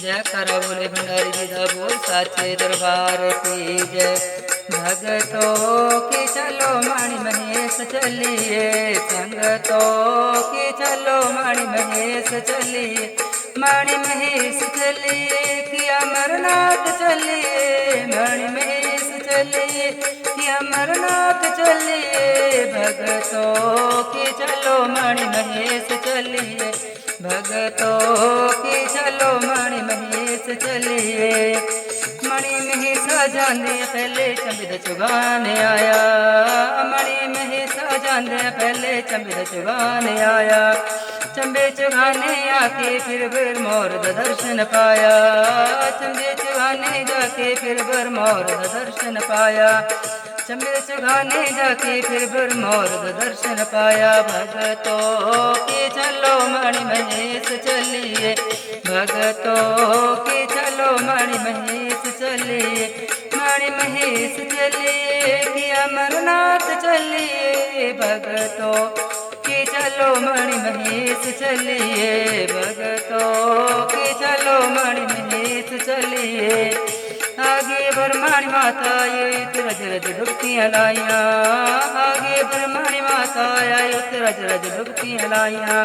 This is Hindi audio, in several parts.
जयकारा बोले भंडारी जी दा बोल साचे दरबार की जय। भगतों की चलो मणि महेश चलिए, संगतों की चलो मणि महेश चलिए। मणि महेश चलिए कि अमरनाथ चलिए, मणि महेश चलिए कि अमरनाथ चलिए। भगतों की चलो मणि महेश चलिए, भगतों की चलो मणि महेश चलिए। मणि महेश जाने पहले चंबिद चुगाने आया, मणि महेश जाने पहले चंबिद चुगाने आया। चंबे चुगाने आके फिर भरमौर दर्शन पाया, चंबे चुगाने जाके फिर भरमौर दर्शन पाया। चंबे चुगाने जाके फिर भरमौर दर्शन पाया। भगतों के चलो मणि महेश चलिए, भगतों के चलो मणि महेश चलिए। मणि महेश चलिए कि अमरनाथ चलिए, भगतों के चलो मणि महेश चलिए, भगतों के चलो मणि महेश चलिए। आगे ब्रह्मणी माता आए रज रज डुबकियाँ लाइया, आगे ब्रह्मणी माता आए रज रज डुबकियाँ लाइया।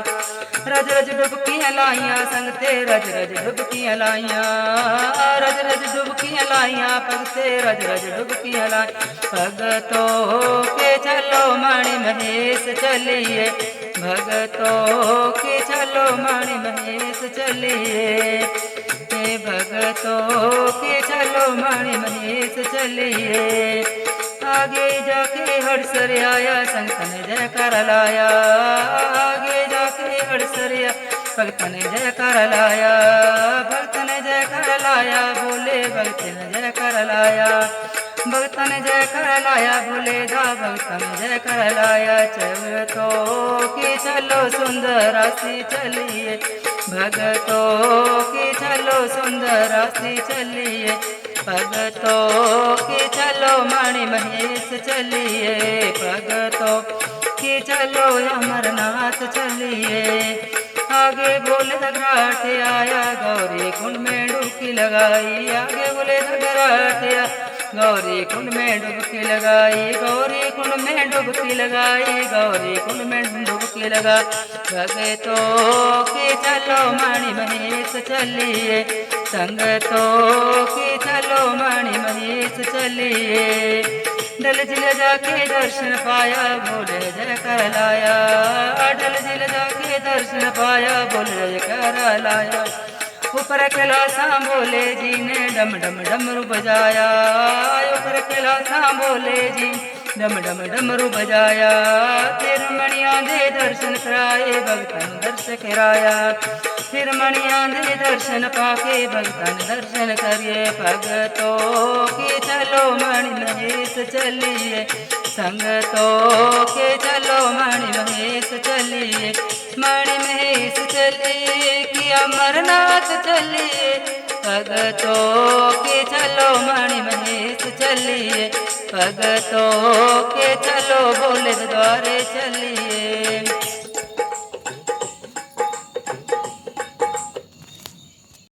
रज रज डुबकियाँ लाइया संगते रज रज डुबकियाँ लाइया, रज रज डुबकियाँ लाइया भगते रज रज डुबकियाँ लाई। भगतों के चलो मणि महेश चलिए, भगतों के चलो मणि महेश चलिए। भगतों के चलो मणि महेश चलिए। आगे जाके हड़सर आया संगतन जयकार लाया, आगे जाके हड़सर आया भगतन जयकार लाया। भगतन जयकार लाया बोले भगतन जयकार लाया, भगतन जयकार लाया बोले दा भगतन जयकार लाया। चलतो के चलो सुंदर राशि चलिए, भगतों के चलो सुंदर राशि चलिए। भगतों के चलो मणि महेश चलिए, भगतों के चलो अमरनाथ चलिए। आगे बोले घाट आया गौरी कुंड में डुबकी लगाई, आगे बोले घाट आया गौरी कुंड में डुबकी लगाई, गौरी कुंड में डुबकी लगाई, गौरी कुंड में डुबकी लगा। भगतों के चलो मणि महेश चलिए, संगतों के चलो मणि महेश चलिए। डल झिल जाके दर्शन पाया बोले जयकार लाया, डल झिल जाके दर्शन पाया बोले जयकार लाया। ऊपर कैलासा बोले जी ने डम डम डमरू बजाया, ऊपर कैलासा बोले जी डम डम डमरू बजाया। फिर मणिया दे दर्शन कराए भगतन दर्श कराया, फिर मणिया दे दर्शन पाके भगतन दर्शन करिए। भगतों के चलो मणि महेश चलिए, संगतों के चलो मणि महेश चलिए। मणि महेश चलिए कि अमरनाथ चलिए, भगतों के चलो मणि महेश चलिए। भगतों के चलो बोले द्वारे चलिए।